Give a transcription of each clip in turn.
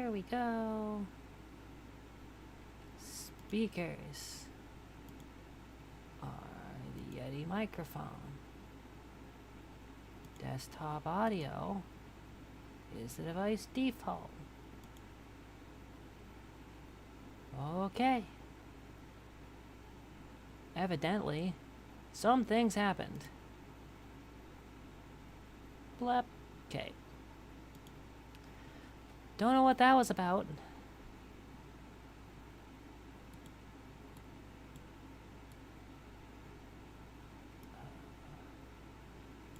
There we go. Speakers are the Yeti microphone. Desktop audio is the device default. Okay. Evidently, some things happened. Blep. Okay. Don't know what that was about.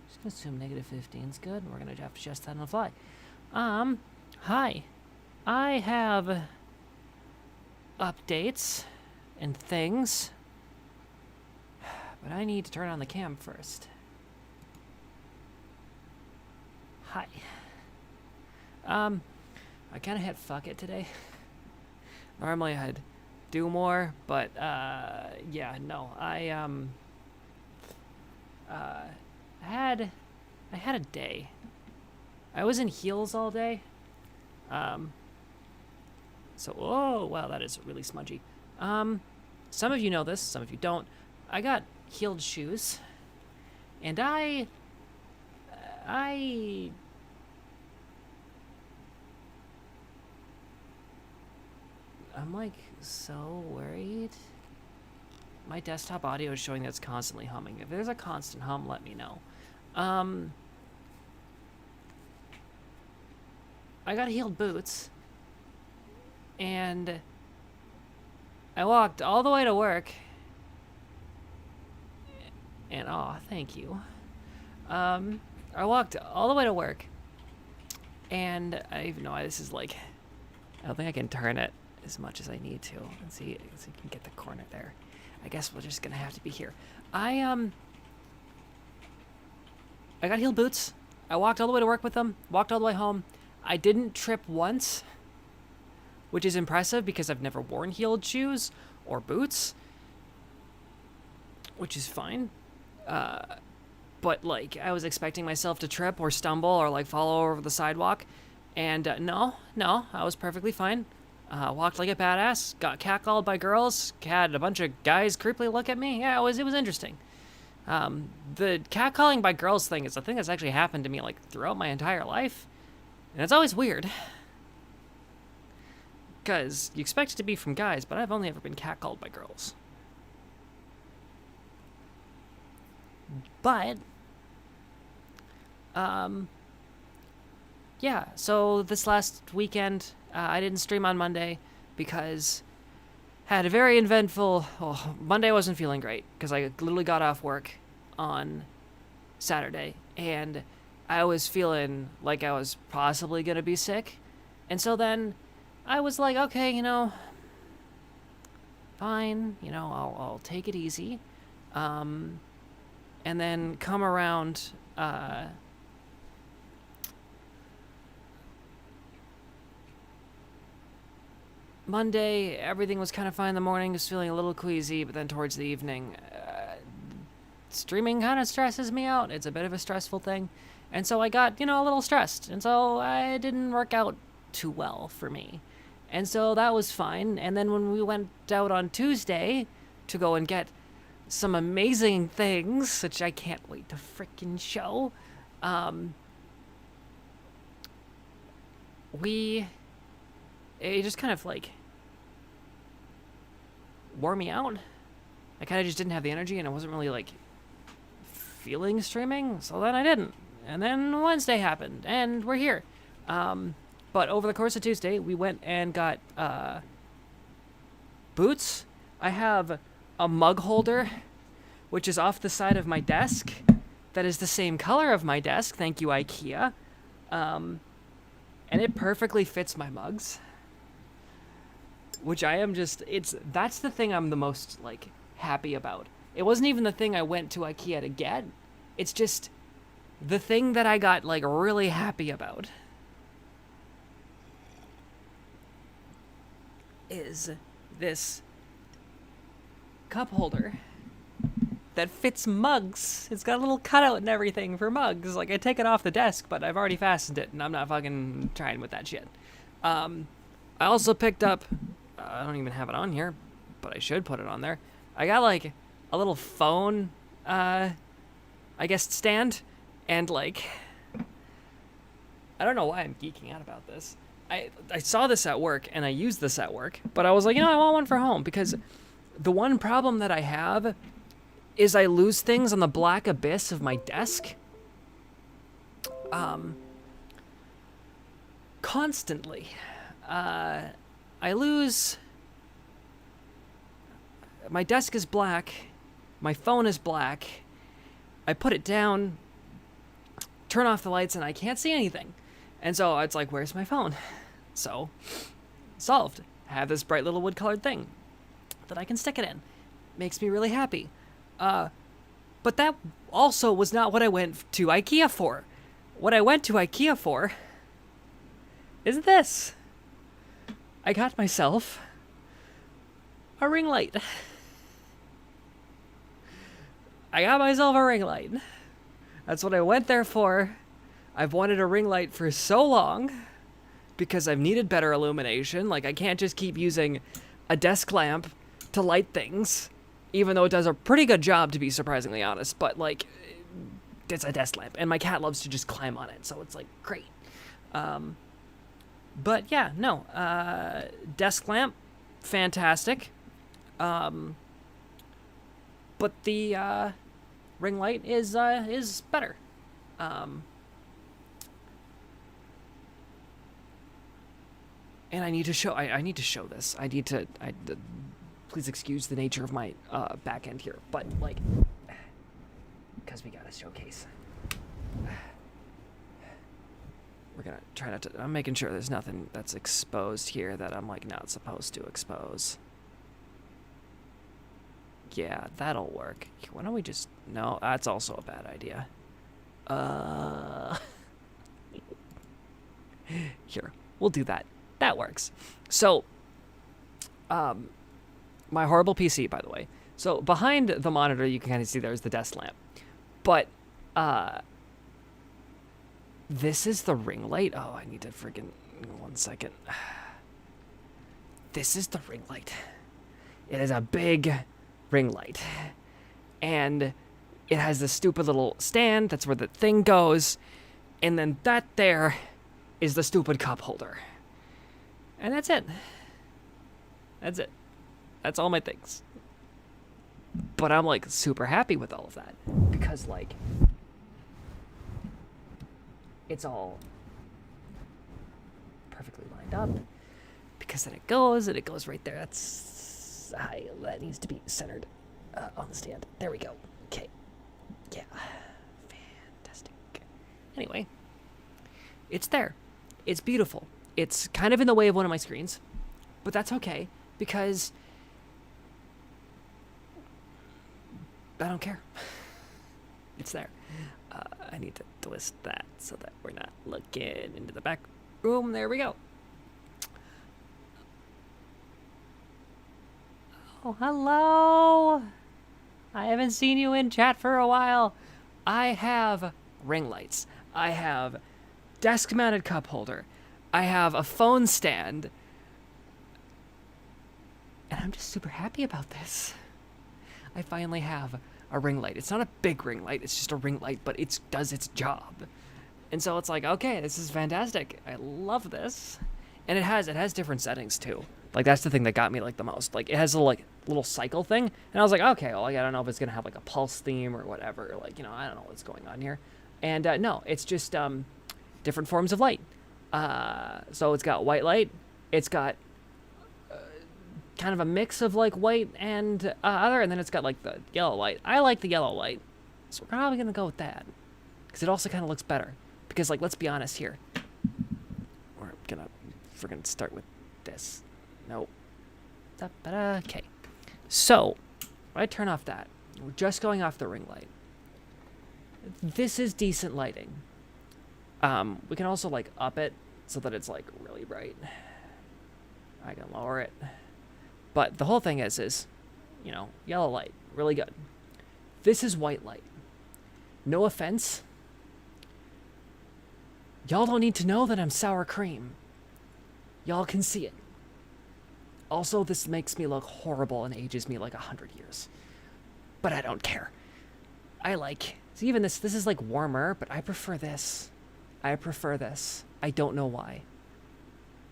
Just gonna assume negative 15 is good. We're gonna have to adjust that on the fly. Hi. I have updates and things, but I need to turn on the cam first. Hi. I kind of hit fuck it today. Normally I'd do more, but yeah, no. I had a day. I was in heels all day. So, oh, wow, that is really smudgy. Some of you know this, some of you don't. I got heeled shoes, and I'm like so worried. My desktop audio is showing that it's constantly humming. If there's a constant hum, let me know. I got heeled boots, and I walked all the way to work, and oh, thank you. I walked all the way to work, and I even know why this is like, I don't think I can turn it as much as I need to. Let's see if you can get the corner there. I guess we're just gonna have to be here. I got heeled boots. I walked all the way to work with them, walked all the way home. I didn't trip once, which is impressive because I've never worn heeled shoes or boots, which is fine. But like, I was expecting myself to trip or stumble or like fall over the sidewalk, and no, I was perfectly fine. Walked like a badass, got catcalled by girls, had a bunch of guys creepily look at me. Yeah, it was interesting. The catcalling by girls thing is a thing that's actually happened to me like throughout my entire life, and it's always weird. Because you expect it to be from guys, but I've only ever been catcalled by girls. But, yeah, so this last weekend, I didn't stream on Monday because had a very eventful, Monday wasn't feeling great because I literally got off work on Saturday and I was feeling like I was possibly going to be sick. And so then I was like, okay, fine, I'll take it easy. And then come around, Monday, everything was kind of fine in the morning, was feeling a little queasy, but then towards the evening, streaming kind of stresses me out. It's a bit of a stressful thing. And so I got, a little stressed. And so I didn't work out too well for me. And so that was fine. And then when we went out on Tuesday to go and get some amazing things, which I can't wait to frickin' show, it just kind of like wore me out. I kind of just didn't have the energy and I wasn't really like feeling streaming, so then I didn't. And then Wednesday happened and we're here. But over the course of Tuesday, we went and got boots. I have a mug holder, which is off the side of my desk, that is the same color of my desk, thank you IKEA. And it perfectly fits my mugs. Which I am that's the thing I'm the most, like, happy about. It wasn't even the thing I went to IKEA to get. It's just the thing that I got, like, really happy about is this cup holder that fits mugs. It's got a little cutout and everything for mugs. Like, I take it off the desk, but I've already fastened it, and I'm not fucking trying with that shit. I also picked up, I don't even have it on here, but I should put it on there. I got like a little phone, I guess, stand, and like, I don't know why I'm geeking out about this. I saw this at work and I used this at work, but I was like, I want one for home because the one problem that I have is I lose things on the black abyss of my desk. Constantly. I lose. My desk is black. My phone is black. I put it down, turn off the lights, and I can't see anything. And so it's like, where's my phone? So, solved. I have this bright little wood-colored thing that I can stick it in. Makes me really happy. But that also was not what I went to IKEA for. What I went to IKEA for is this. I got myself a ring light. I got myself a ring light. That's what I went there for. I've wanted a ring light for so long because I've needed better illumination. Like, I can't just keep using a desk lamp to light things, even though it does a pretty good job, to be surprisingly honest. But, like, it's a desk lamp, and my cat loves to just climb on it, so it's, like, great. But, yeah, no. Desk lamp, fantastic. But the ring light is better. And I need to show. I need to show this. Please excuse the nature of my back end here, but like, because we got a showcase, we're gonna try not to. I'm making sure there's nothing that's exposed here that I'm like not supposed to expose. Yeah, that'll work. Why don't we just... No, that's also a bad idea. Here, we'll do that. That works. So, my horrible PC, by the way. So, behind the monitor, you can kind of see there's the desk lamp. But, this is the ring light. Oh, I need to friggin... 1 second. This is the ring light. It is a big ring light, and it has this stupid little stand. That's where the thing goes, and then that there is the stupid cup holder, and that's it. That's all my things. But I'm like super happy with all of that because like it's all perfectly lined up, because then it goes right there. That needs to be centered on the stand. There we go. Okay. Yeah. Fantastic. Anyway, it's there. It's beautiful. It's kind of in the way of one of my screens, but that's okay because I don't care. It's there. I need to twist that so that we're not looking into the back room. There we go. Oh, hello! I haven't seen you in chat for a while. I have ring lights. I have desk-mounted cup holder. I have a phone stand. And I'm just super happy about this. I finally have a ring light. It's not a big ring light. It's just a ring light, but it does its job. And so it's like, okay, this is fantastic. I love this. And it has different settings too. Like, that's the thing that got me, like, the most. Like, it has a, like, little cycle thing. And I was like, okay, well, like, I don't know if it's going to have, like, a pulse theme or whatever. Like, I don't know what's going on here. And, no, it's just different forms of light. So it's got white light. It's got kind of a mix of, like, white and other. And then it's got, like, the yellow light. I like the yellow light. So we're probably going to go with that. Because it also kind of looks better. Because, like, let's be honest here. We're going to start with this. Nope. Okay. So, I turn off that. We're just going off the ring light. This is decent lighting. We can also, like, up it so that it's, like, really bright. I can lower it. But the whole thing is, yellow light. Really good. This is white light. No offense. Y'all don't need to know that I'm sour cream. Y'all can see it. Also, this makes me look horrible and ages me like 100 years. But I don't care. I like... So even this is like warmer, but I prefer this. I prefer this. I don't know why.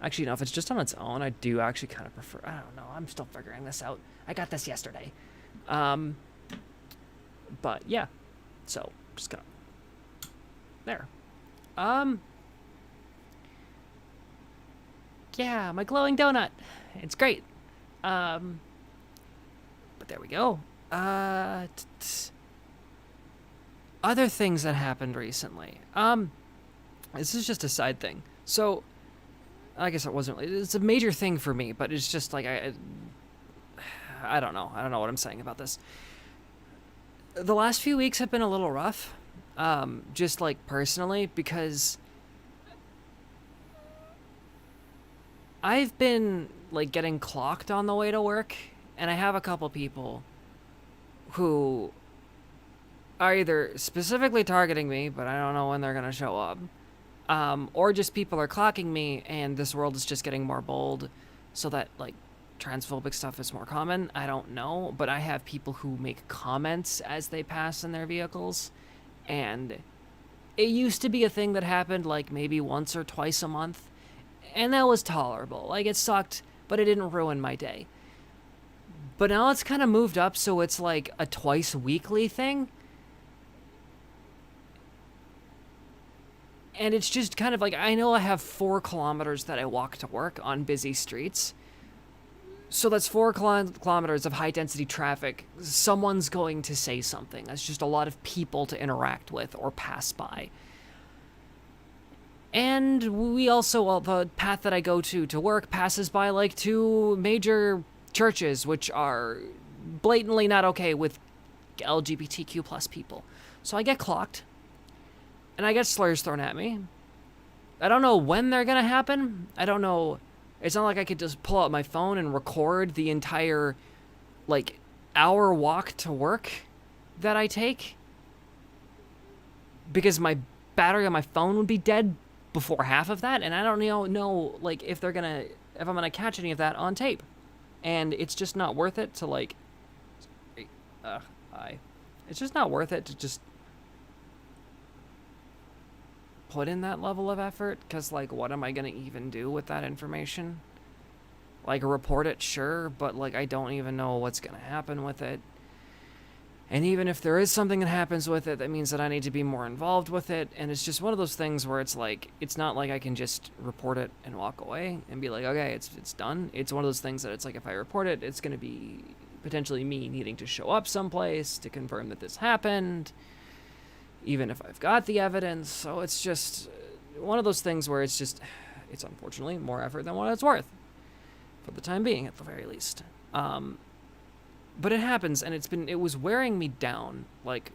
Actually, no, if it's just on its own, I do actually kind of prefer... I don't know. I'm still figuring this out. I got this yesterday. But yeah. So, just gonna... There. Yeah, my glowing donut. It's great. But there we go. Other things that happened recently. This is just a side thing. So, I guess it wasn't really... It's a major thing for me, but it's just like I don't know. I don't know what I'm saying about this. The last few weeks have been a little rough. Just like personally, because I've been like getting clocked on the way to work, and I have a couple people who are either specifically targeting me, but I don't know when they're gonna show up, or just people are clocking me, and this world is just getting more bold, so that like transphobic stuff is more common. I don't know, but I have people who make comments as they pass in their vehicles, and it used to be a thing that happened like maybe once or twice a month, and that was tolerable. Like, it sucked, but it didn't ruin my day. But now it's kind of moved up, so it's like a twice weekly thing. And it's just kind of like, I know I have 4 kilometers that I walk to work on busy streets. So that's 4 kilometers of high-density traffic. Someone's going to say something. That's just a lot of people to interact with or pass by. And we also, well, the path that I go to work passes by like 2 major churches, which are blatantly not okay with LGBTQ plus people. So I get clocked, and I get slurs thrown at me. I don't know when they're gonna happen. I don't know. It's not like I could just pull out my phone and record the entire, like, hour walk to work that I take, because my battery on my phone would be dead before half of that, and I don't know like, if I'm gonna catch any of that on tape. And it's just not worth it to, like... It's just not worth it to just put in that level of effort, because, like, what am I gonna even do with that information? Like, report it, sure, but, like, I don't even know what's gonna happen with it. And even if there is something that happens with it, that means that I need to be more involved with it, and it's just one of those things where it's like, it's not like I can just report it and walk away and be like, okay, it's done. It's one of those things that it's like, if I report it, it's gonna be potentially me needing to show up someplace to confirm that this happened, even if I've got the evidence. So it's just one of those things where it's just, it's unfortunately more effort than what it's worth, for the time being, at the very least. But it happens, and it was wearing me down, like,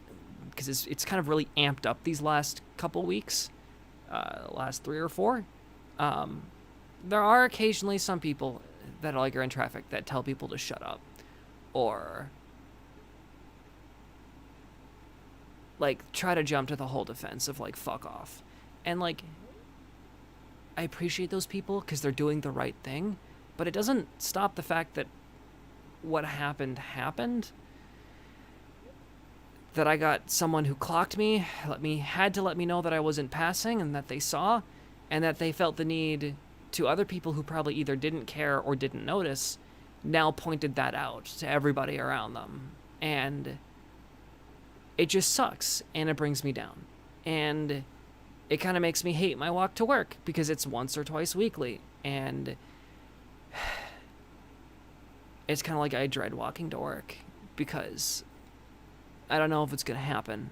because it's kind of really amped up these last couple weeks, last 3 or 4. There are occasionally some people that, like, are in traffic that tell people to shut up, or, like, try to jump to the whole defense of, like, fuck off. And, like, I appreciate those people because they're doing the right thing, but it doesn't stop the fact that what happened. That I got someone who clocked me, had to let me know that I wasn't passing, and that they saw, and that they felt the need to other people who probably either didn't care or didn't notice, now pointed that out to everybody around them. And it just sucks, and it brings me down. And it kind of makes me hate my walk to work, because it's once or twice weekly, and it's kind of like I dread walking to work, because I don't know if it's going to happen.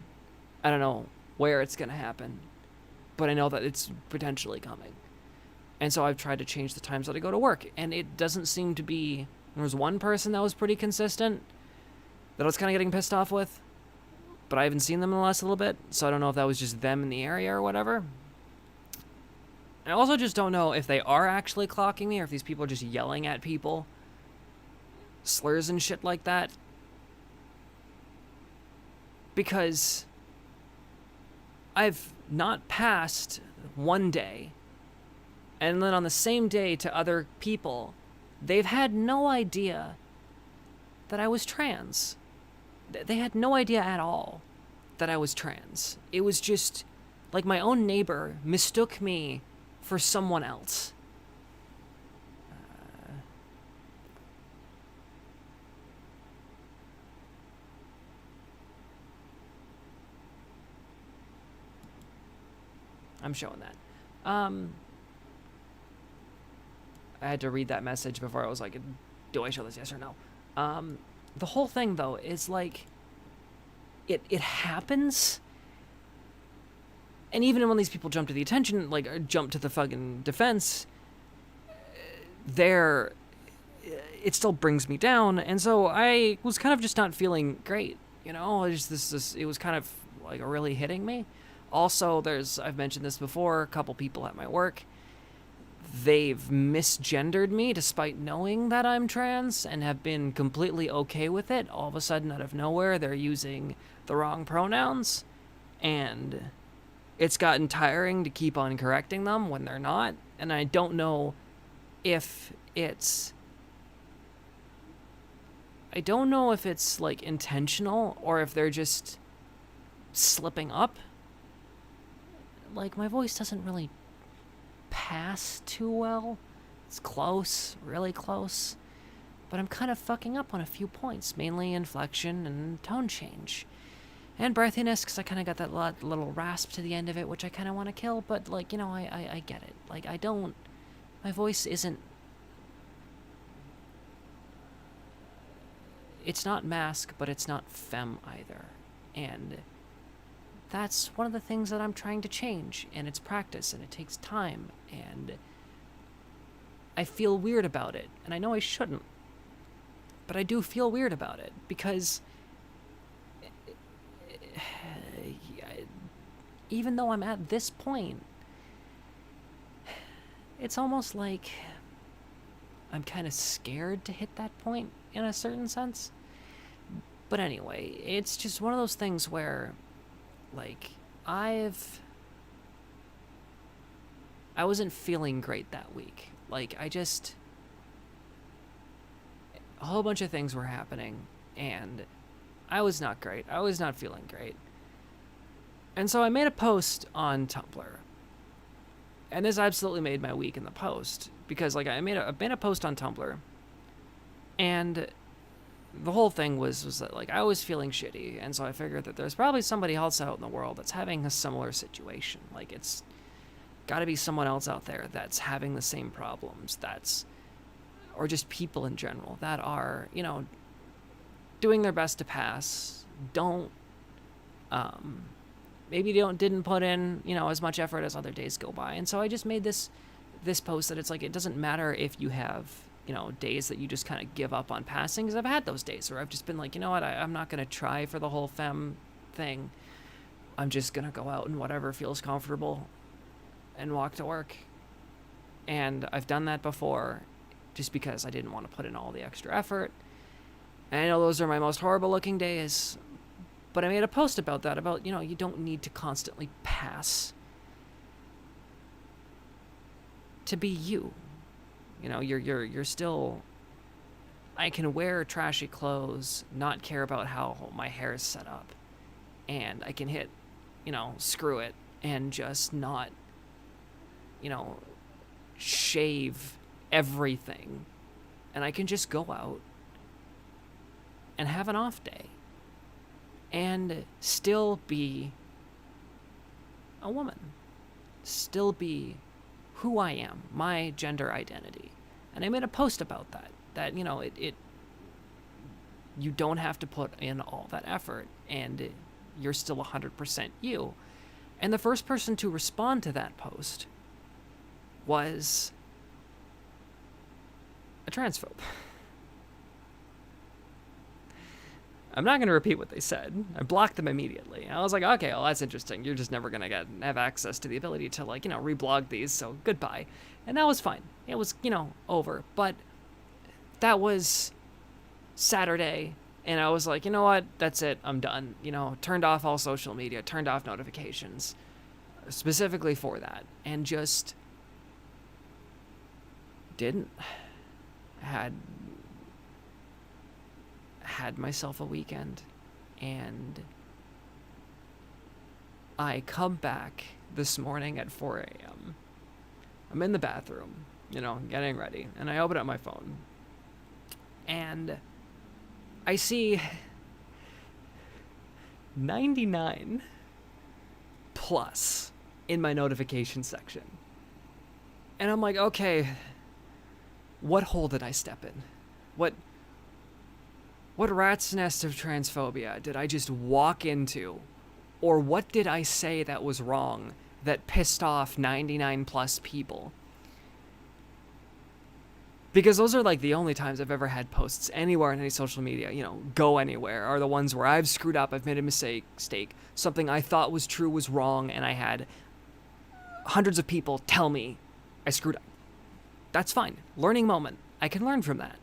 I don't know where it's going to happen, but I know that it's potentially coming. And so I've tried to change the times that I go to work, and it doesn't seem to be... There was one person that was pretty consistent that I was kind of getting pissed off with, but I haven't seen them in the last little bit, so I don't know if that was just them in the area or whatever. I also just don't know if they are actually clocking me, or if these people are just yelling at people slurs and shit like that, because I've not passed one day, and then on the same day to other people they've had no idea that I was trans. They had no idea at all that I was trans. It was just like my own neighbor mistook me for someone else. I'm showing that. I had to read that message before I was like, do I show this, yes or no? The whole thing, though, is like, it happens, and even when these people jump to the attention, like, or jump to the fucking defense, it still brings me down, and so I was kind of just not feeling great, you know? It was kind of, like, really hitting me. Also, I've mentioned this before, a couple people at my work, they've misgendered me despite knowing that I'm trans and have been completely okay with it. All of a sudden, out of nowhere, they're using the wrong pronouns, and it's gotten tiring to keep on correcting them when they're not, and I don't know if it's like intentional or if they're just slipping up. Like, my voice doesn't really pass too well. It's close, really close, but I'm kind of fucking up on a few points, mainly inflection and tone change and breathiness, because I kind of got that little rasp to the end of it, which I kind of want to kill, but, like, you know, I get it. Like, my voice isn't, it's not mask, but it's not femme either, and that's one of the things that I'm trying to change, and it's practice, and it takes time, and I feel weird about it, and I know I shouldn't, but I do feel weird about it, because even though I'm at this point, it's almost like I'm kind of scared to hit that point in a certain sense. But anyway, it's just one of those things where, like, I wasn't feeling great that week. Like, a whole bunch of things were happening, and I was not great. I was not feeling great. And so I made a post on Tumblr. And this absolutely made my week in the post, because, like, I made a post on Tumblr, and the whole thing was that, like, I was feeling shitty, and so I figured that there's probably somebody else out in the world that's having a similar situation. Like, it's gotta be someone else out there that's having the same problems, or just people in general that are, you know, doing their best to pass, maybe didn't put in, you know, as much effort as other days go by. And so I just made this post that it's like, it doesn't matter if you have, you know, days that you just kind of give up on passing, because I've had those days where I've just been like, you know what, I'm not going to try for the whole femme thing. I'm just going to go out and whatever feels comfortable and walk to work. And I've done that before just because I didn't want to put in all the extra effort. And I know those are my most horrible looking days, but I made a post about that, about, you know, you don't need to constantly pass to be you. You know, you're still, I can wear trashy clothes, not care about how my hair is set up, and I can hit, you know, screw it, and just not, you know, shave everything, and I can just go out and have an off day and still be a woman, still be who I am, my gender identity. And I made a post about that, you know, you don't have to put in all that effort, and you're still 100% you. And the first person to respond to that post was a transphobe. I'm not going to repeat what they said. I blocked them immediately. I was like, okay, well, that's interesting. You're just never going to have access to the ability to, like, you know, reblog these, so goodbye. And that was fine. It was, you know, over. But that was Saturday, and I was like, you know what? That's it. I'm done. You know, turned off all social media, turned off notifications, specifically for that, and just didn't. had myself a weekend, and I come back this morning at 4 a.m. I'm in the bathroom, getting ready, and I open up my phone, and I see 99 plus in my notification section. And I'm like, okay, what hole did I step in? What rat's nest of transphobia did I just walk into? Or what did I say that was wrong that pissed off 99 plus people? Because those are like the only times I've ever had posts anywhere on any social media, go anywhere, are the ones where I've screwed up, I've made a mistake, something I thought was true was wrong, and I had hundreds of people tell me I screwed up. That's fine. Learning moment. I can learn from that.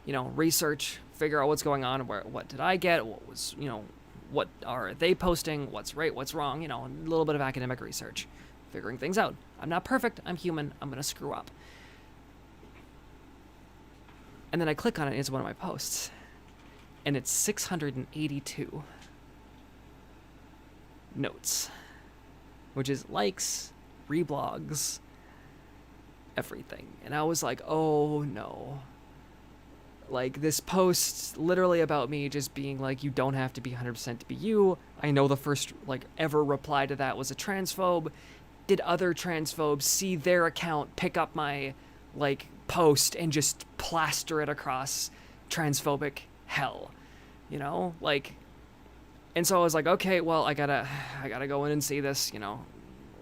Research, figure out what's going on, what did I get, what was, what are they posting, what's right, what's wrong, a little bit of academic research, figuring things out. I'm not perfect, I'm human, I'm going to screw up. And then I click on it, and it's one of my posts. And it's 682 notes, which is likes, reblogs, everything. And I was like, oh no. Like, this post literally about me just being like, you don't have to be 100% to be you. I know the first, ever reply to that was a transphobe. Did other transphobes see their account pick up my, post and just plaster it across transphobic hell? And so I was like, okay, well, I gotta go in and see this,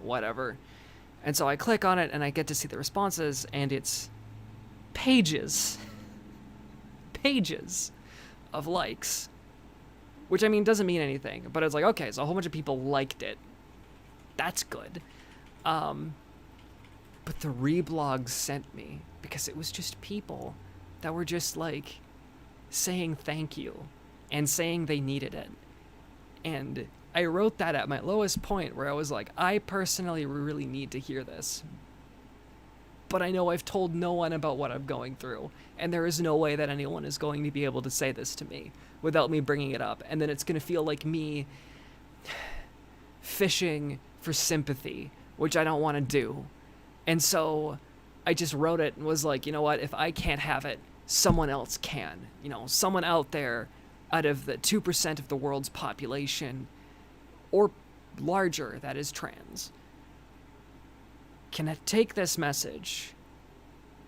whatever. And so I click on it, and I get to see the responses, and it's pages of likes, which doesn't mean anything, but it's like, okay, so a whole bunch of people liked it. That's good. But the reblogs sent me, because it was just people that were just saying thank you and saying they needed it. And I wrote that at my lowest point, where I was like, I personally really need to hear this, but I know I've told no one about what I'm going through, and there is no way that anyone is going to be able to say this to me without me bringing it up, and then it's going to feel like me fishing for sympathy, which I don't want to do. And so I just wrote it and was like, you know what, if I can't have it, someone else can. Someone out there out of the 2% of the world's population, or larger, that is trans, can take this message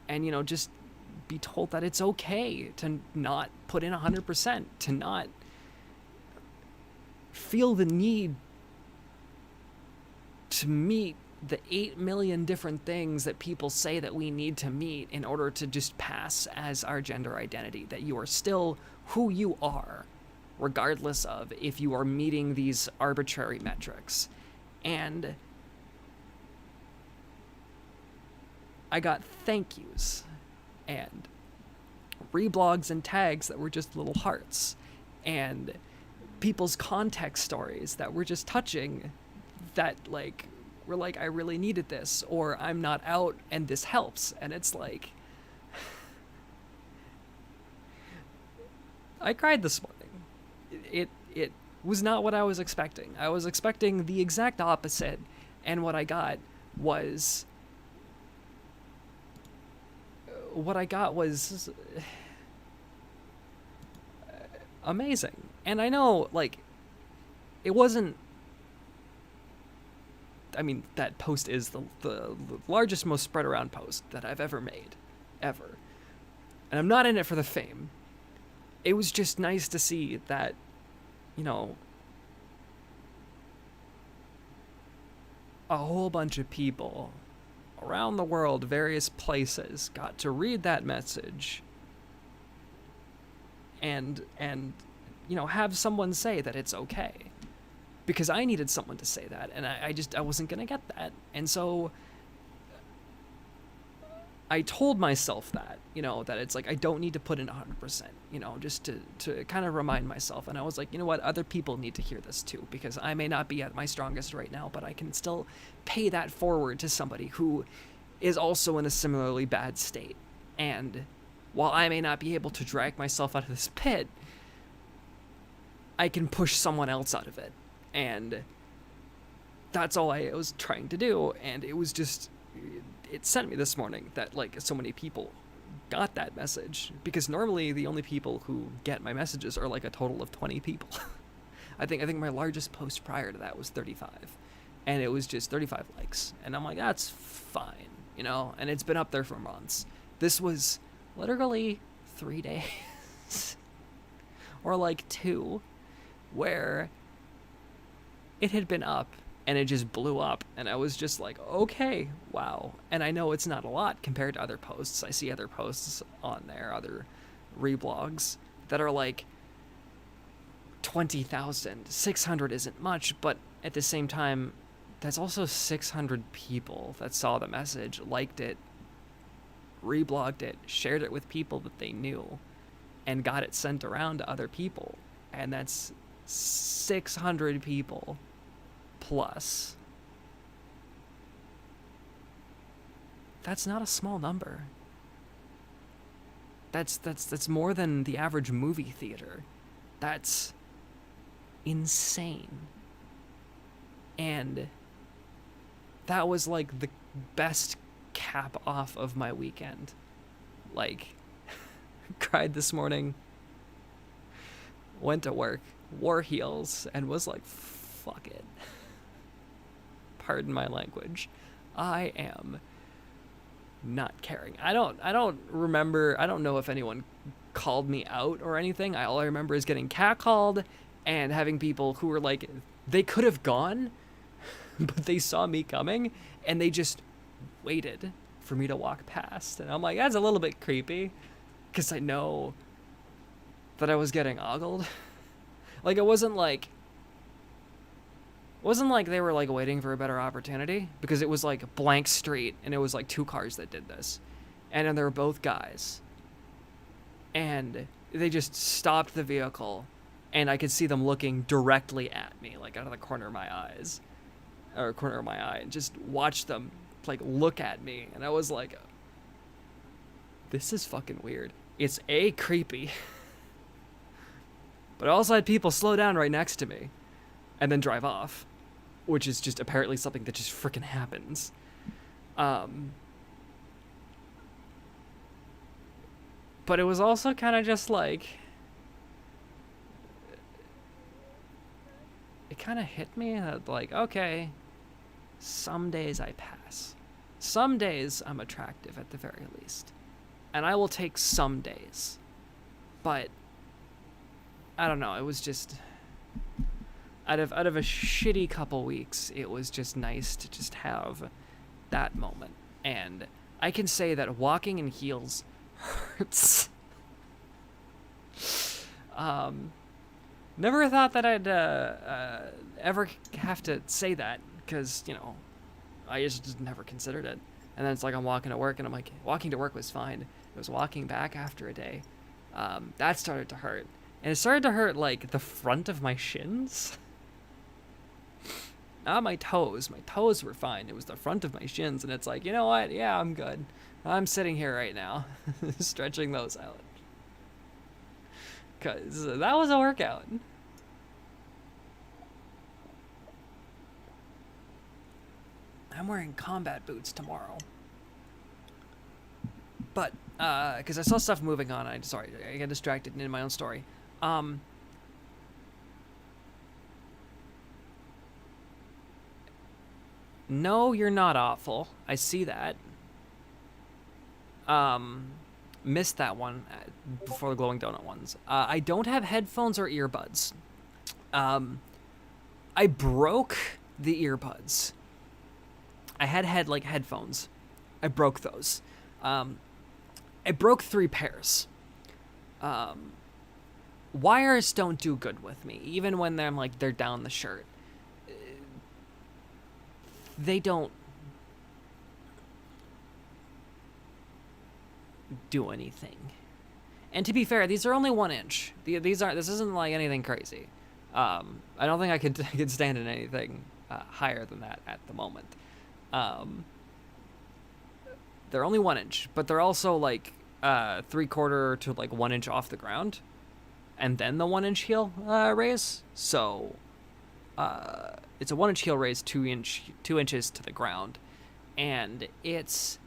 and, just be told that it's okay to not put in 100%, to not feel the need to meet the 8 million different things that people say that we need to meet in order to just pass as our gender identity, that you are still who you are, regardless of if you are meeting these arbitrary metrics. And I got thank yous and reblogs and tags that were just little hearts, and people's context stories that were just touching, that were like, I really needed this, or I'm not out and this helps. And it's like, I cried this morning. It was not what I was expecting. I was expecting the exact opposite, and what I got was amazing. And I know, it wasn't, that post is the largest, most spread around post that I've ever made, ever. And I'm not in it for the fame. It was just nice to see that, a whole bunch of people around the world, various places, got to read that message and have someone say that it's okay. Because I needed someone to say that, and I wasn't gonna get that. And so I told myself that, that it's I don't need to put in 100%, just to kind of remind myself. And I was like, you know what, other people need to hear this too, because I may not be at my strongest right now, but I can still pay that forward to somebody who is also in a similarly bad state and while I may not be able to drag myself out of this pit, I can push someone else out of it. And that's all I was trying to do. And it was just, it sent me this morning that like so many people got that message, because normally the only people who get my messages are like a total of 20 people. I think my largest post prior to that was 35, and it was just 35 likes, and I'm like, that's fine, you know. And it's been up there for months. This was literally 3 days or like 2 where it had been up and it just blew up, and I was just like, okay, wow. And I know it's not a lot compared to other posts. I see other posts on there, other reblogs that are like 20,000. 600 isn't much, but at the same time, that's also 600 people that saw the message, liked it, reblogged it, shared it with people that they knew, and got it sent around to other people. And that's 600 people plus. That's not a small number. That's more than the average movie theater. That's insane. And that was like the best cap off of my weekend. Like, cried this morning, went to work, wore heels, and was like, fuck it. Pardon my language. I am not caring. I don't remember, I don't know if anyone called me out or anything. All I remember is getting catcalled and having people who were like, they could have gone, but they saw me coming and they just waited for me to walk past. And I'm like, that's a little bit creepy, because I know that I was getting ogled. Like, it wasn't like they were like waiting for a better opportunity, because it was like blank street and it was like 2 cars that did this, and then they were both guys, and they just stopped the vehicle, and I could see them looking directly at me, like out of the corner of my eyes, or corner of my eye, and just watch them like look at me. And I was like, this is fucking weird. It's creepy, but I also had people slow down right next to me and then drive off, which is just apparently something that just freaking happens. But it was also kind of just like, it kind of hit me that like, okay, some days I pass. Some days I'm attractive at the very least, and I will take some days. But I don't know, it was just, out of a shitty couple weeks, it was just nice to just have that moment. And I can say that walking in heels hurts. Never thought that I'd ever have to say that, because, you know, I just never considered it. And then it's like I'm walking to work, and I'm like, walking to work was fine. It was walking back after a day. That started to hurt. And it started to hurt like the front of my shins. Not my toes. My toes were fine. It was the front of my shins, and it's like, you know what? Yeah, I'm good. I'm sitting here right now, stretching those out. Because that was a workout. I'm wearing combat boots tomorrow. But, because I saw stuff moving on, I got distracted in my own story. No, you're not awful. I see that. Missed that one before the glowing donut ones. I don't have headphones or earbuds. I broke the earbuds. I had headphones. I broke those. I broke 3 pairs. Wires don't do good with me, even when they're down the shirt. They don't do anything. And to be fair, these are only 1 inch. This isn't like anything crazy. I don't think I could stand in anything higher than that at the moment. They're only 1 inch, but they're also like 3/4 to like 1 inch off the ground, and then the 1 inch heel raise. So it's a 1 inch heel raise, 2 inches to the ground, and it's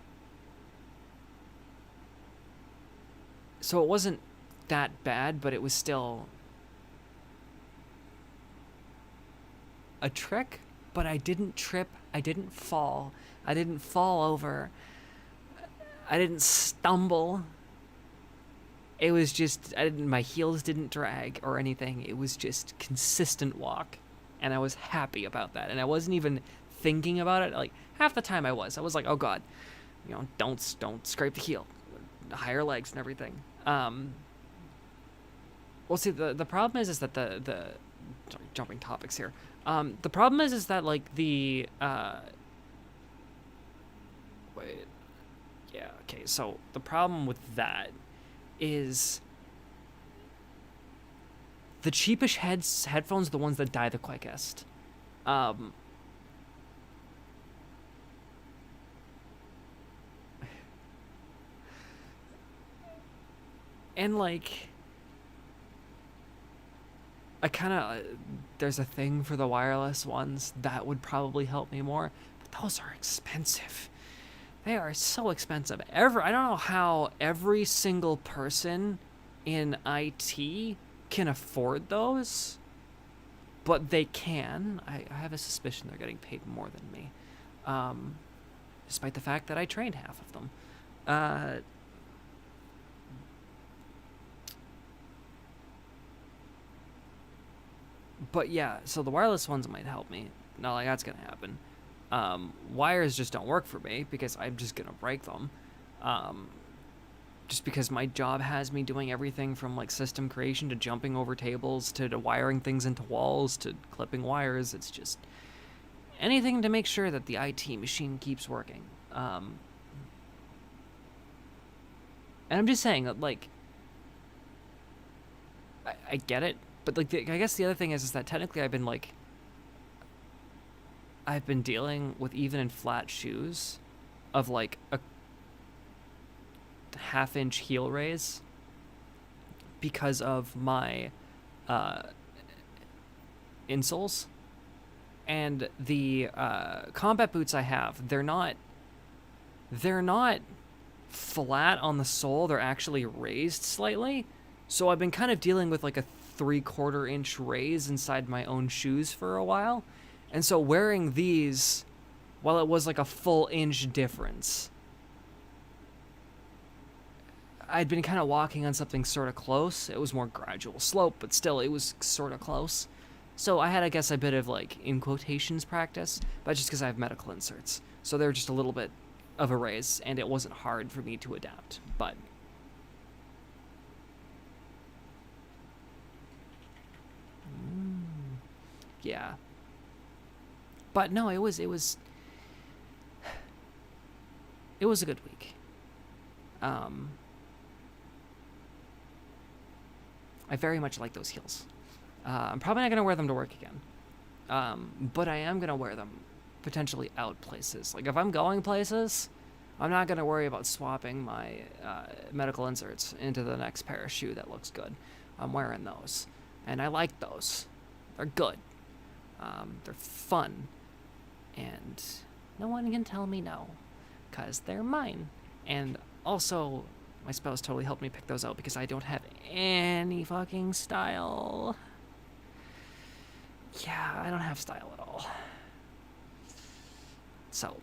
so it wasn't that bad, but it was still a trick. But I didn't trip, I didn't fall over, I didn't stumble. It was just my heels didn't drag or anything. It was just consistent walk, and I was happy about that. And I wasn't even thinking about it. Like half the time I was like, oh god, don't scrape the heel, higher legs and everything. Well, see, the problem is that the sorry, jumping topics here. The problem is that like the wait, yeah, okay. So the problem with that is the cheapest headphones are the ones that die the quickest. And like I kind of there's a thing for the wireless ones that would probably help me more, but those are expensive. They are so expensive. I don't know how every single person in IT can afford those, but they can. I have a suspicion they're getting paid more than me, despite the fact that I trained half of them. But yeah, so the wireless ones might help me. Not like that's gonna happen. Wires just don't work for me because I'm just gonna break them. Just because my job has me doing everything from like system creation to jumping over tables to wiring things into walls to clipping wires. It's just anything to make sure that the IT machine keeps working. And I'm just saying that like I get it, but like I guess the other thing is that technically I've been dealing with, even in flat shoes, of like a half-inch heel raise because of my insoles. And the combat boots I have, they're not flat on the sole, they're actually raised slightly. So I've been kind of dealing with like a 3/4 inch raise inside my own shoes for a while. And so wearing these, while it was like a full inch difference, I'd been kind of walking on something sort of close. It was more gradual slope, but still it was sort of close. So I had, I guess, a bit of like, in quotations, practice, but just because I have medical inserts. So they were just a little bit of a raise, and it wasn't hard for me to adapt. But yeah. But no, it was a good week. I very much like those heels. I'm probably not going to wear them to work again. But I am going to wear them potentially out places. Like if I'm going places, I'm not going to worry about swapping my medical inserts into the next pair of shoe that looks good. I'm wearing those. And I like those. They're good. They're fun. And no one can tell me no, because they're mine. And also, my spouse totally helped me pick those out because I don't have any fucking style. Yeah, I don't have style at all. So,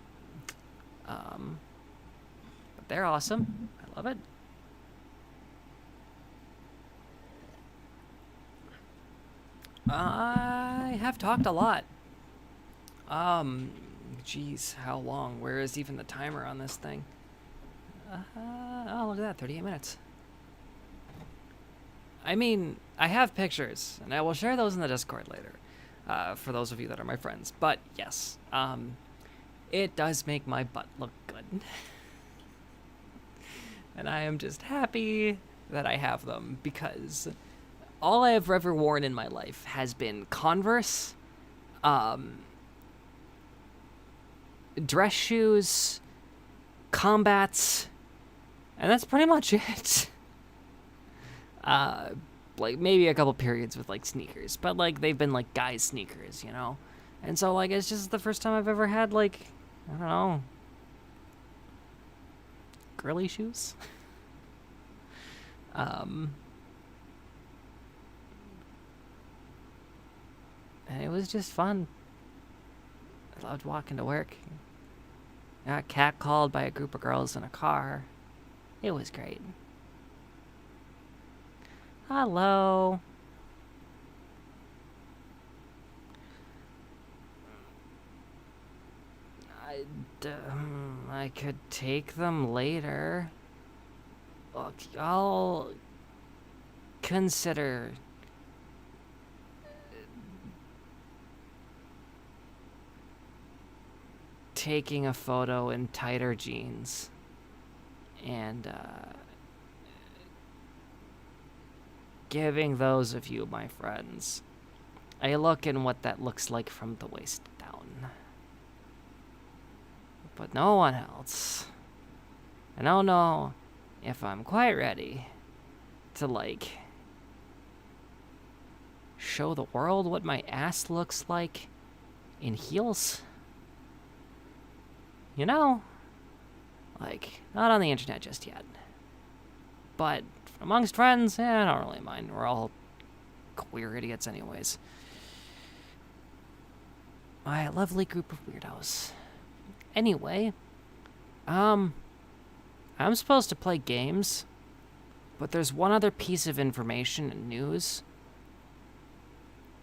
but they're awesome. I love it. I have talked a lot. Geez, how long? Where is even the timer on this thing? Oh, look at that, 38 minutes. I mean, I have pictures, and I will share those in the Discord later, for those of you that are my friends. But yes, it does make my butt look good. And I am just happy that I have them, because all I have ever worn in my life has been Converse, dress shoes, combats, And that's pretty much it. Like, maybe a couple periods with, like, sneakers. But, like, they've been, like, guys' sneakers, you know? And so, like, it's just the first time I've ever had, like, I don't know, girly shoes? And it was just fun. I loved walking to work. I got catcalled by a group of girls in a car. It was great. Hello. I could take them later. Look, I'll consider taking a photo in tighter jeans and giving those of you, my friends, a look in what that looks like from the waist down. But no one else. And I don't know if I'm quite ready to, like, show the world what my ass looks like in heels. You know? Like, not on the internet just yet. But amongst friends, I don't really mind. We're all queer idiots anyways. My lovely group of weirdos. Anyway, I'm supposed to play games, but there's one other piece of information and news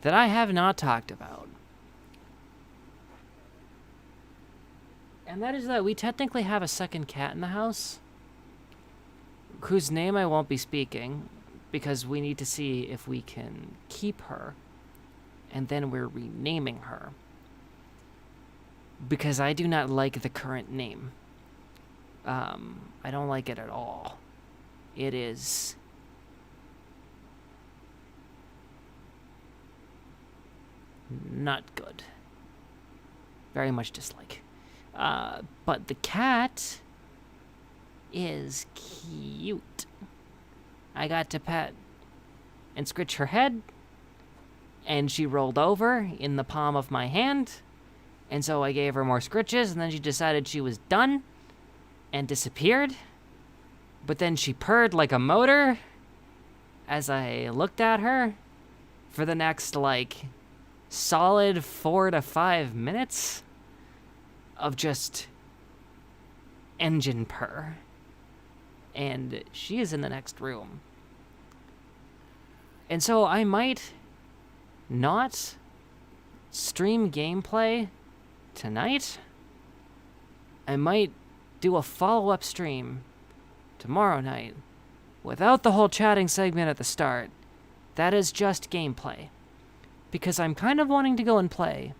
that I have not talked about. And that is that we technically have a second cat in the house, whose name I won't be speaking, because we need to see if we can keep her, and then we're renaming her. Because I do not like the current name. I don't like it at all. It is not good. Very much dislike. But the cat is cute. I got to pet and scratch her head, and she rolled over in the palm of my hand, and so I gave her more scritches, and then she decided she was done and disappeared. But then she purred like a motor as I looked at her for the next, like, solid 4 to 5 minutes of just engine purr. And she is in the next room. And so I might not stream gameplay tonight. I might do a follow-up stream tomorrow night without the whole chatting segment at the start. That is just gameplay. Because I'm kind of wanting to go and play.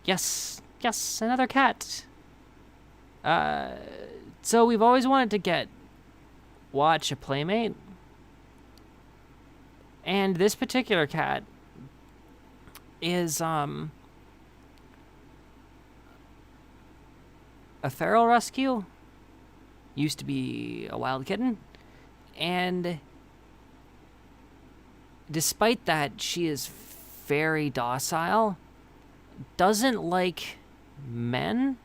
Yes, another cat. So we've always wanted to watch a playmate. And this particular cat is, a feral rescue. Used to be a wild kitten. And despite that, she is very docile. Doesn't like men.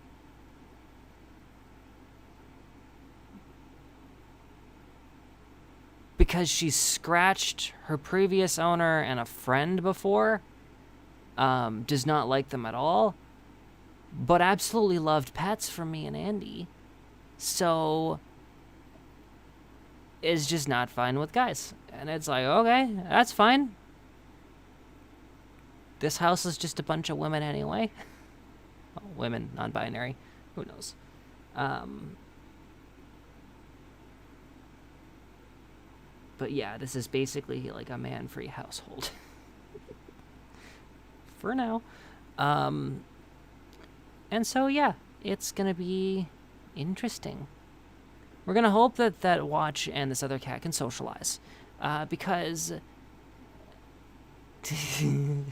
Because she's scratched her previous owner and a friend before. Does not like them at all. But absolutely loved pets from me and Andy. So is just not fine with guys. And it's like, okay, that's fine. This house is just a bunch of women anyway. Well, women, non-binary. Who knows? But yeah, this is basically like a man-free household. For now. And so, yeah, it's going to be interesting. We're going to hope that Watch and this other cat can socialize. Because... Okay,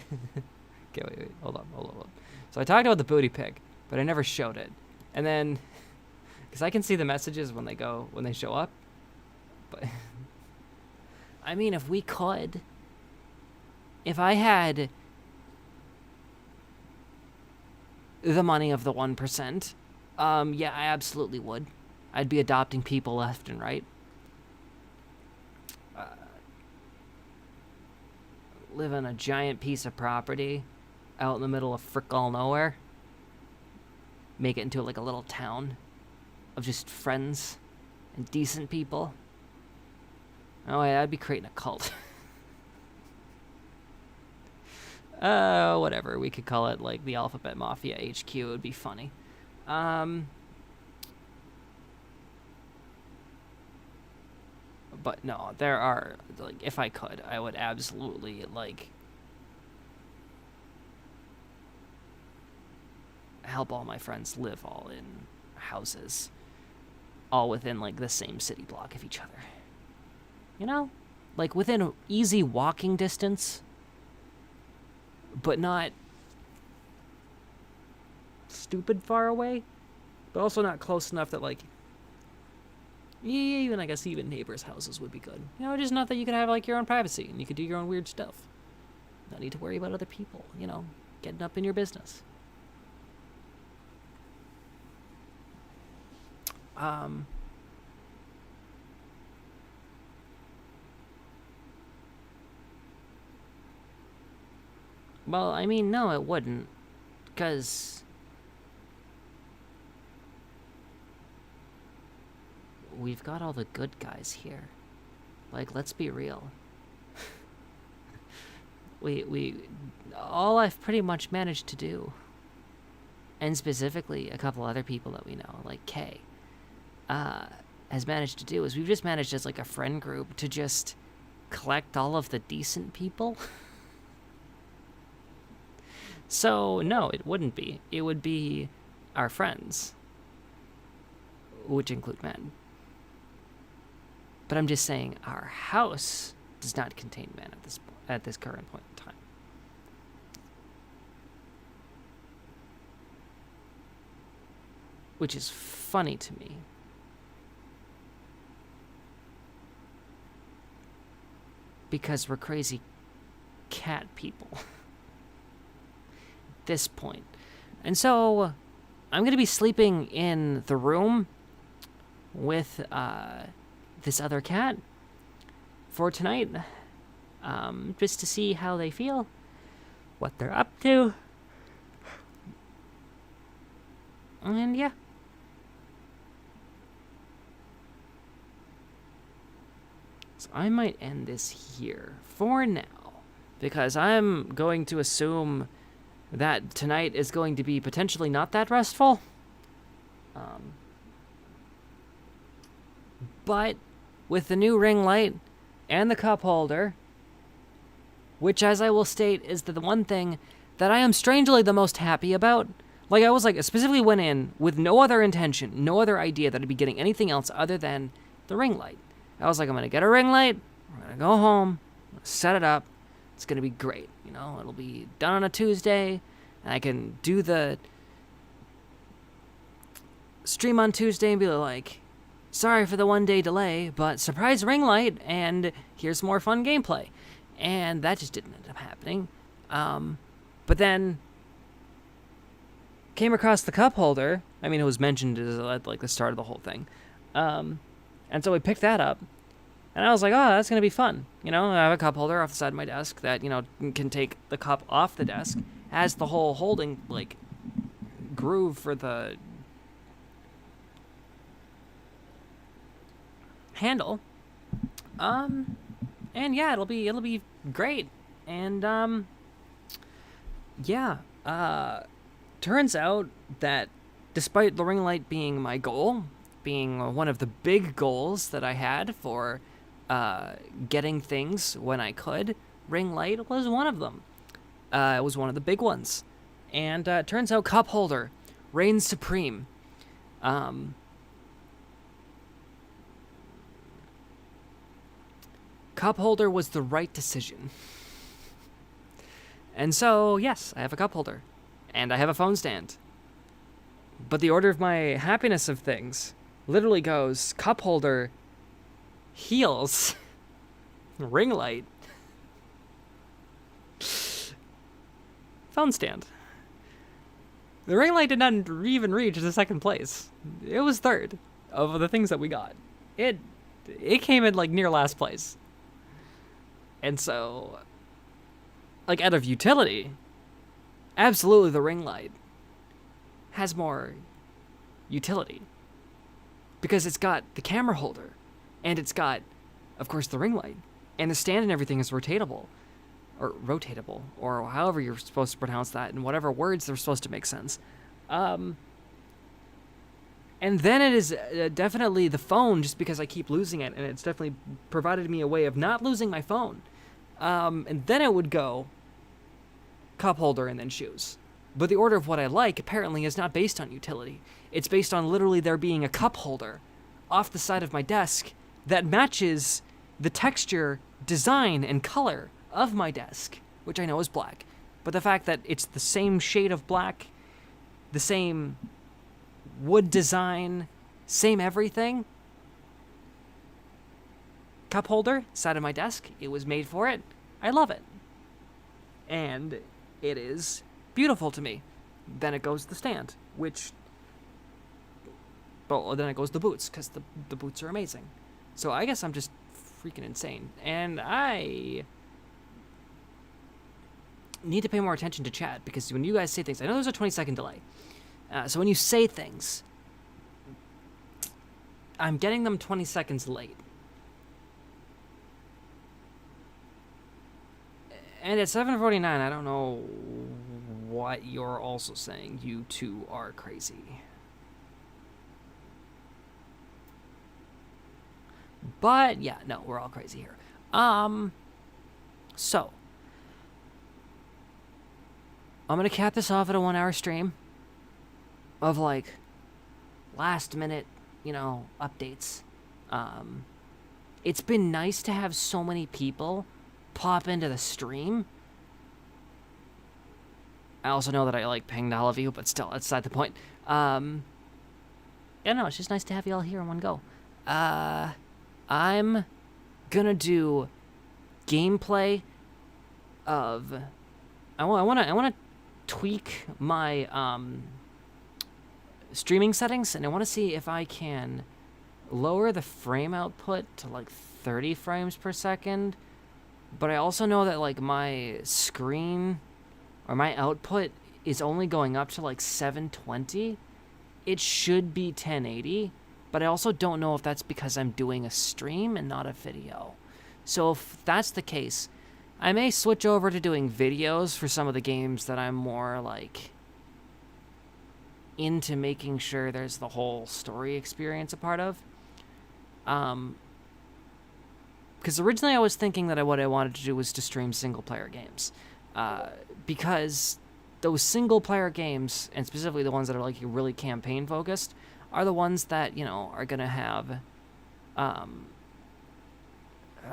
wait, hold on. So I talked about the booty pic, but I never showed it. And then Because I can see the messages when they show up. But I mean, if I had the money of the 1%, yeah, I absolutely would. I'd be adopting people left and right. Live on a giant piece of property out in the middle of frick all nowhere. Make it into like a little town of just friends and decent people. Oh yeah, I'd be creating a cult. Whatever. We could call it like the Alphabet Mafia HQ. It would be funny. But no, there are, like, if I could, I would absolutely, like, help all my friends live all in houses, all within, like, the same city block of each other. You know? Like, within easy walking distance, but not stupid far away, but also not close enough that, like, I guess even neighbors' houses would be good. You know, just enough that you could have, like, your own privacy and you could do your own weird stuff. Not need to worry about other people, you know, getting up in your business. Well, I mean, no, it wouldn't, because we've got all the good guys here. Like, let's be real. All I've pretty much managed to do, and specifically a couple other people that we know, like Kay, has managed to do, is we've just managed as, like, a friend group to just collect all of the decent people. So, no, it wouldn't be. It would be our friends, which include men. But I'm just saying our house does not contain men at this current point in time. Which is funny to me. Because we're crazy cat people. This point. And so I'm going to be sleeping in the room with this other cat for tonight, just to see how they feel, what they're up to, and yeah. So I might end this here for now, because I'm going to assume that tonight is going to be potentially not that restful. But with the new ring light and the cup holder, which, as I will state, is the one thing that I am strangely the most happy about. Like, I was, like, specifically went in with no other intention, no other idea that I'd be getting anything else other than the ring light. I was like, I'm going to get a ring light, I'm going to go home, I'm gonna set it up, it's going to be great, you know, it'll be done on a Tuesday, and I can do the stream on Tuesday and be like, sorry for the 1 day delay, but surprise ring light, and here's more fun gameplay. And that just didn't end up happening. But then came across the cup holder. I mean, it was mentioned at like the start of the whole thing. And so we picked that up, and I was like, oh, that's going to be fun. You know, I have a cup holder off the side of my desk that, you know, can take the cup off the desk, has the whole holding, like, groove for the handle. And yeah, it'll be great. And, yeah, turns out that despite the ring light being my goal, being one of the big goals that I had for getting things when I could, ring light was one of them. It was one of the big ones. And it turns out cup holder reigns supreme. Cup holder was the right decision. And so, yes, I have a cup holder. And I have a phone stand. But the order of my happiness of things literally goes cup holder, heels, ring light, phone stand. The ring light did not even reach the second place. It was third of the things that we got. It came in like near last place. And so, like, out of utility, absolutely the ring light has more utility. Because it's got the camera holder, and it's got, of course, the ring light. And the stand and everything is rotatable, or however you're supposed to pronounce that, in whatever words they're supposed to make sense. And then it is definitely the phone, just because I keep losing it, and it's definitely provided me a way of not losing my phone. And then it would go cup holder and then shoes. But the order of what I like apparently is not based on utility. It's based on literally there being a cup holder off the side of my desk that matches the texture, design, and color of my desk, which I know is black. But the fact that it's the same shade of black, the same wood design, same everything. Cup holder, side of my desk, it was made for it. I love it. And it is beautiful to me. Then it goes the stand, which... Well, then it goes the boots, because the boots are amazing. So I guess I'm just freaking insane. And I need to pay more attention to chat, because when you guys say things... I know there's a 20-second delay. So when you say things, I'm getting them 20 seconds late. And at 7:49, I don't know what you're also saying. You two are crazy. But, yeah, no, we're all crazy here. So, I'm going to cap this off at a 1-hour stream of, like, last-minute, updates. It's been nice to have so many people pop into the stream. I also know that I, pinged all of you, but still, that's beside the point. Yeah, no, it's just nice to have you all here in one go. I'm gonna do gameplay of... I wanna tweak my, streaming settings, and I want to see if I can lower the frame output to, 30 frames per second. But I also know that, my screen or my output is only going up to, 720. It should be 1080, but I also don't know if that's because I'm doing a stream and not a video. So if that's the case, I may switch over to doing videos for some of the games that I'm more, into making sure there's the whole story experience a part of. Because originally I was thinking that what I wanted to do was to stream single-player games. Because those single-player games, and specifically the ones that are, really campaign-focused, are the ones that, are going to have a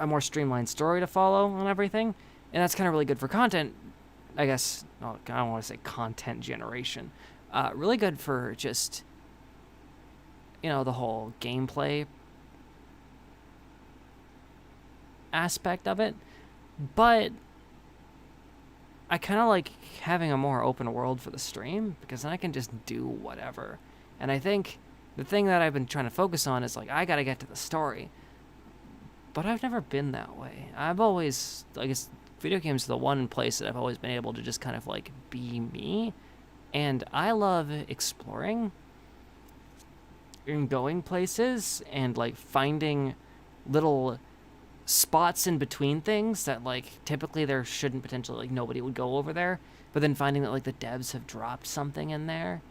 more streamlined story to follow and everything. And that's kind of really good for content, I guess. I don't want to say content generation. Really good for just, the whole gameplay aspect of it. But I kind of like having a more open world for the stream, because then I can just do whatever. And I think the thing that I've been trying to focus on is, I gotta get to the story. But I've never been that way. I've always, I guess, video games are the one place that I've always been able to just kind of, be me. And I love exploring and going places and, finding little spots in between things that, typically there shouldn't potentially, nobody would go over there. But then finding that, the devs have dropped something in there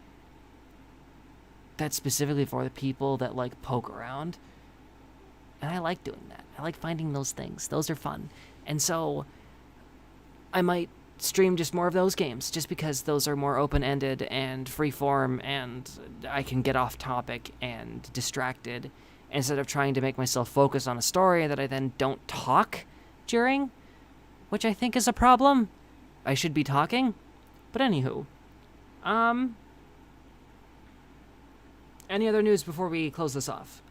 that's specifically for the people that, poke around. And I like doing that. I like finding those things. Those are fun. And so I might stream just more of those games, just because those are more open-ended and free-form, and I can get off topic and distracted instead of trying to make myself focus on a story that I then don't talk during, which I think is a problem. I should be talking. But anywho, Any other news before we close this off?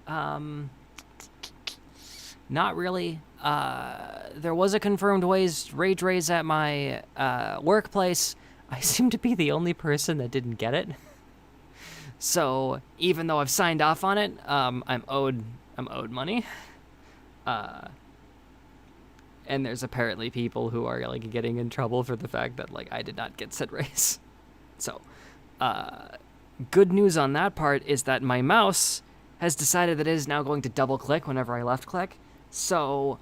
Not really. There was a confirmed rage raise at my workplace. I seem to be the only person that didn't get it. So even though I've signed off on it, I'm owed money. And there's apparently people who are like getting in trouble for the fact that like I did not get said raise. So, good news on that part is that my mouse has decided that it is now going to double click whenever I left click. So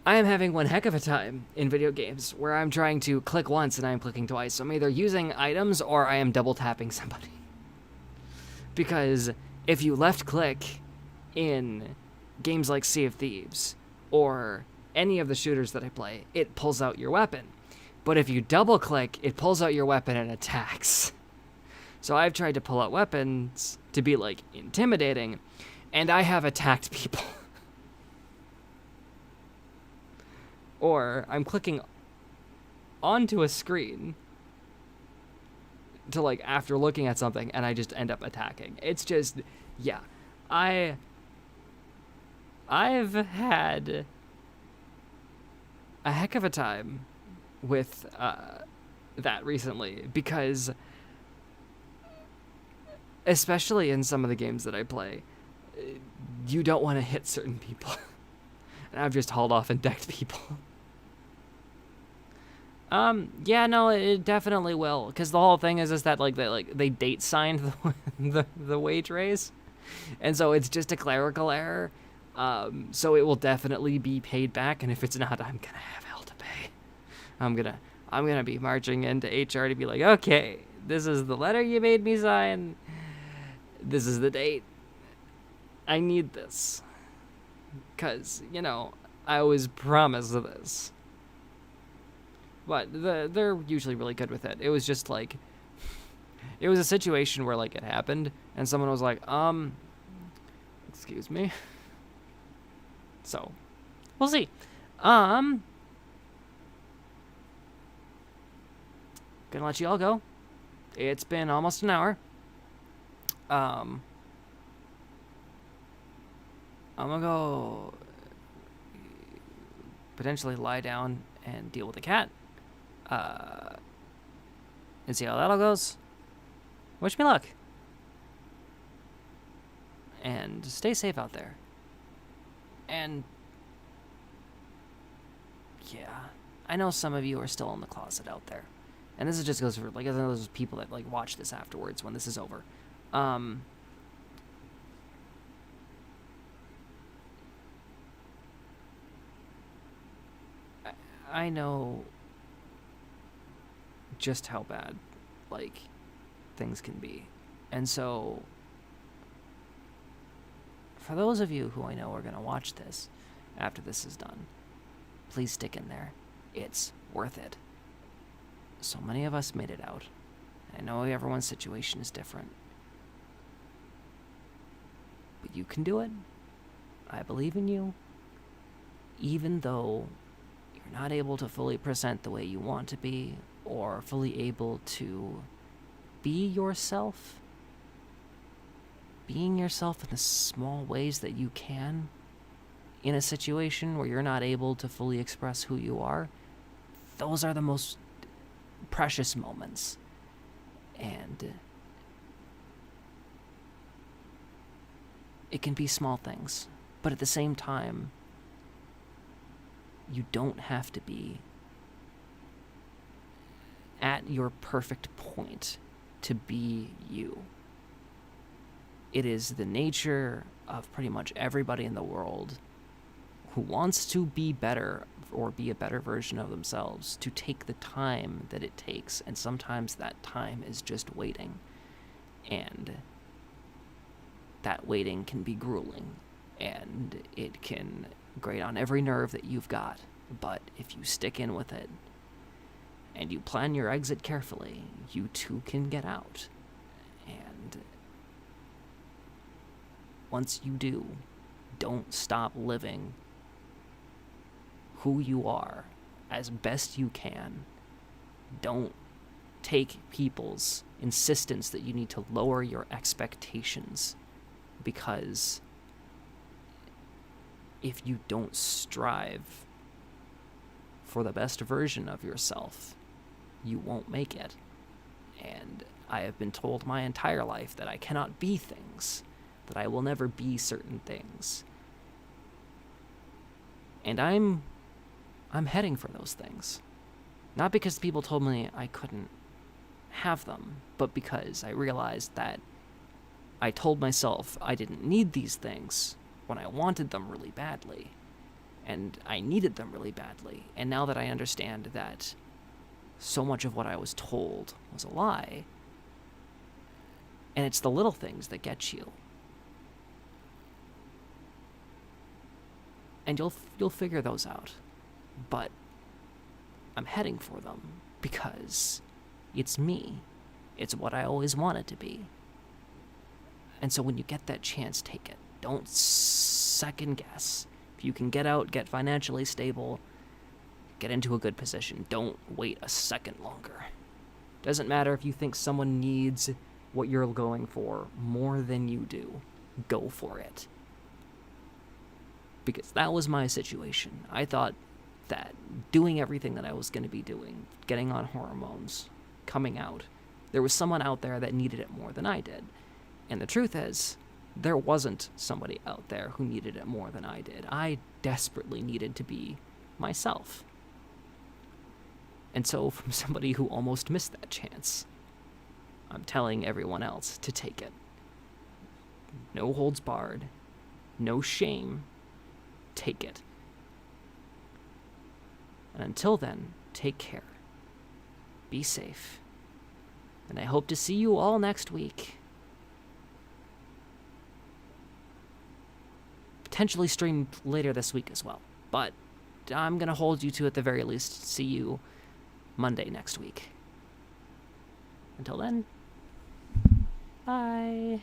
I am having one heck of a time in video games where I'm trying to click once and I'm clicking twice. So I'm either using items or I am double tapping somebody. Because if you left click in games like Sea of Thieves or any of the shooters that I play, it pulls out your weapon. But if you double click, it pulls out your weapon and attacks. So I've tried to pull out weapons to be like intimidating, and I have attacked people. Or I'm clicking onto a screen to like after looking at something and I just end up attacking. It's just, yeah. I've had a heck of a time with that recently, because especially in some of the games that I play, you don't want to hit certain people. And I've just hauled off and decked people. Yeah, no, it definitely will, because the whole thing is that they date signed the wage raise, and so it's just a clerical error. So it will definitely be paid back, and if it's not, I'm gonna have hell to pay. I'm gonna be marching into HR to be like, okay, this is the letter you made me sign. This is the date. I need this, cause I was promised this. But they're usually really good with it. It was just like, it was a situation where like it happened and someone was like, excuse me. So, we'll see. Gonna let you all go. It's been almost an hour. I'm gonna go potentially lie down and deal with the cat. And see how that all goes. Wish me luck. And stay safe out there. And yeah, I know some of you are still in the closet out there. And this is just goes for like those people that like watch this afterwards when this is over. I know just how bad like things can be. And so for those of you who I know are going to watch this after this is done, please stick in there. It's worth it. So many of us made it out. I know everyone's situation is different. But you can do it. I believe in you. Even though you're not able to fully present the way you want to be, or fully able to be yourself, being yourself in the small ways that you can in a situation where you're not able to fully express who you are, those are the most precious moments. And it can be small things, but at the same time, you don't have to be at your perfect point to be you. It is the nature of pretty much everybody in the world who wants to be better or be a better version of themselves to take the time that it takes, and sometimes that time is just waiting. And that waiting can be grueling, and it can grate on every nerve that you've got. But if you stick in with it, and you plan your exit carefully, you too can get out. And once you do, don't stop living who you are as best you can. Don't take people's insistence that you need to lower your expectations, because if you don't strive for the best version of yourself, you won't make it. And I have been told my entire life that I cannot be things, that I will never be certain things. And I'm heading for those things. Not because people told me I couldn't have them, but because I realized that I told myself I didn't need these things when I wanted them really badly. And I needed them really badly. And now that I understand that so much of what I was told was a lie, and it's the little things that get you. And you'll figure those out. But I'm heading for them because it's me. It's what I always wanted to be. And so when you get that chance, take it. Don't second guess. If you can get out, get financially stable, get into a good position. Don't wait a second longer. Doesn't matter if you think someone needs what you're going for more than you do. Go for it. Because that was my situation. I thought that doing everything that I was going to be doing, getting on hormones, coming out, there was someone out there that needed it more than I did. And the truth is, there wasn't somebody out there who needed it more than I did. I desperately needed to be myself. And so, from somebody who almost missed that chance, I'm telling everyone else to take it. No holds barred. No shame. Take it. And until then, take care. Be safe. And I hope to see you all next week. Potentially streamed later this week as well. But I'm going to hold you to, at the very least, see you Monday next week. Until then, bye.